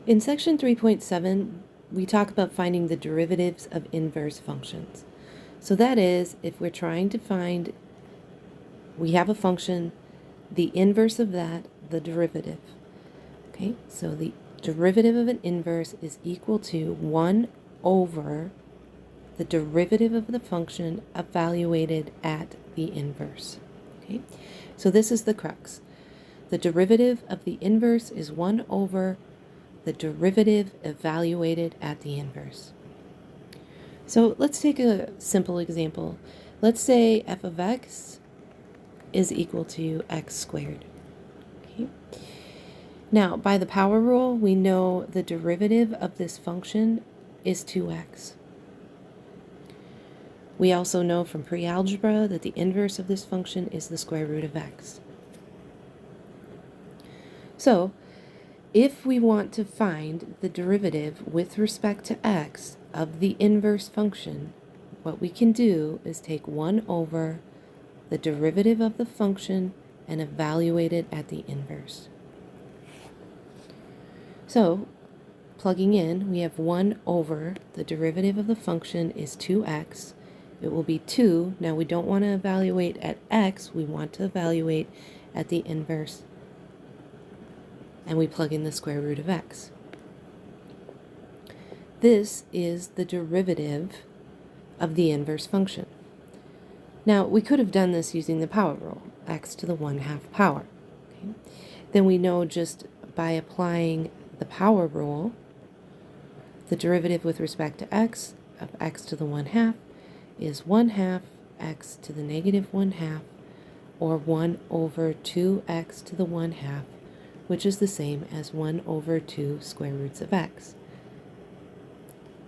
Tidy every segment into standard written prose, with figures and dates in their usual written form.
In section 3.7, we talk about finding the derivatives of inverse functions. So that is, if we're trying to find, we have a function, the inverse of that, the derivative. Okay, so the derivative of an inverse is equal to 1 over the derivative of the function evaluated at the inverse. Okay, so this is the crux. The derivative of the inverse is 1 over the derivative evaluated at the inverse. So let's take a simple example. Let's say f of x is equal to x squared. Okay. Now, by the power rule, we know the derivative of this function is 2x. We also know from pre-algebra that the inverse of this function is the square root of x. So, if we want to find the derivative with respect to x of the inverse function, what we can do is take 1 over the derivative of the function and evaluate it at the inverse. So, plugging in, we have 1 over the derivative of the function is 2x. It will be 2. Now we don't want to evaluate at x, we want to evaluate at the inverse. And we plug in the square root of x. This is the derivative of the inverse function. Now, we could have done this using the power rule, x to the 1/2 power. Okay? Then we know just by applying the power rule, the derivative with respect to x of x to the 1/2 is 1/2 x to the negative 1/2, or 1 over 2x to the 1/2, which is the same as 1 over 2 square roots of x.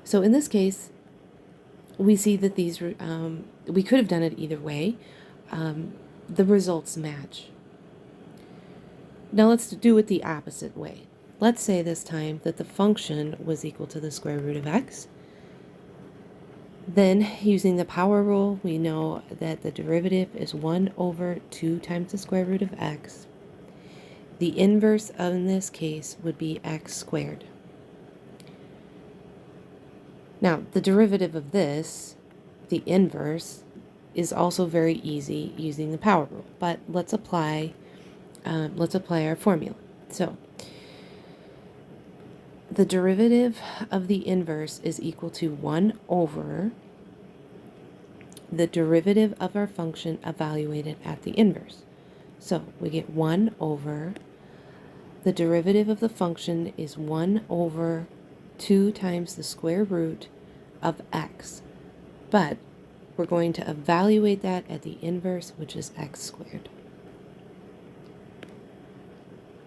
So in this case, we see that these, we could have done it either way. The results match. Now let's do it the opposite way. Let's say this time that the function was equal to the square root of x. Then, using the power rule, we know that the derivative is 1 over 2 times the square root of x. The inverse in this case would be x squared. Now, the derivative of this, the inverse, is also very easy using the power rule. But let's apply our formula. So, the derivative of the inverse is equal to 1 over the derivative of our function evaluated at the inverse. So, we get 1 over the derivative of the function is 1 over 2 times the square root of x. But we're going to evaluate that at the inverse, which is x squared.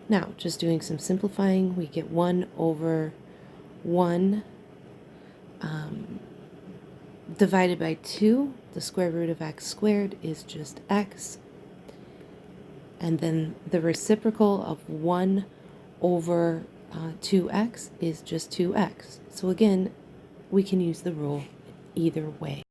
Now, just doing some simplifying, we get 1 over 1 divided by 2. The square root of x squared is just x. And then the reciprocal of 1 over 2x is just 2x. So again, we can use the rule either way.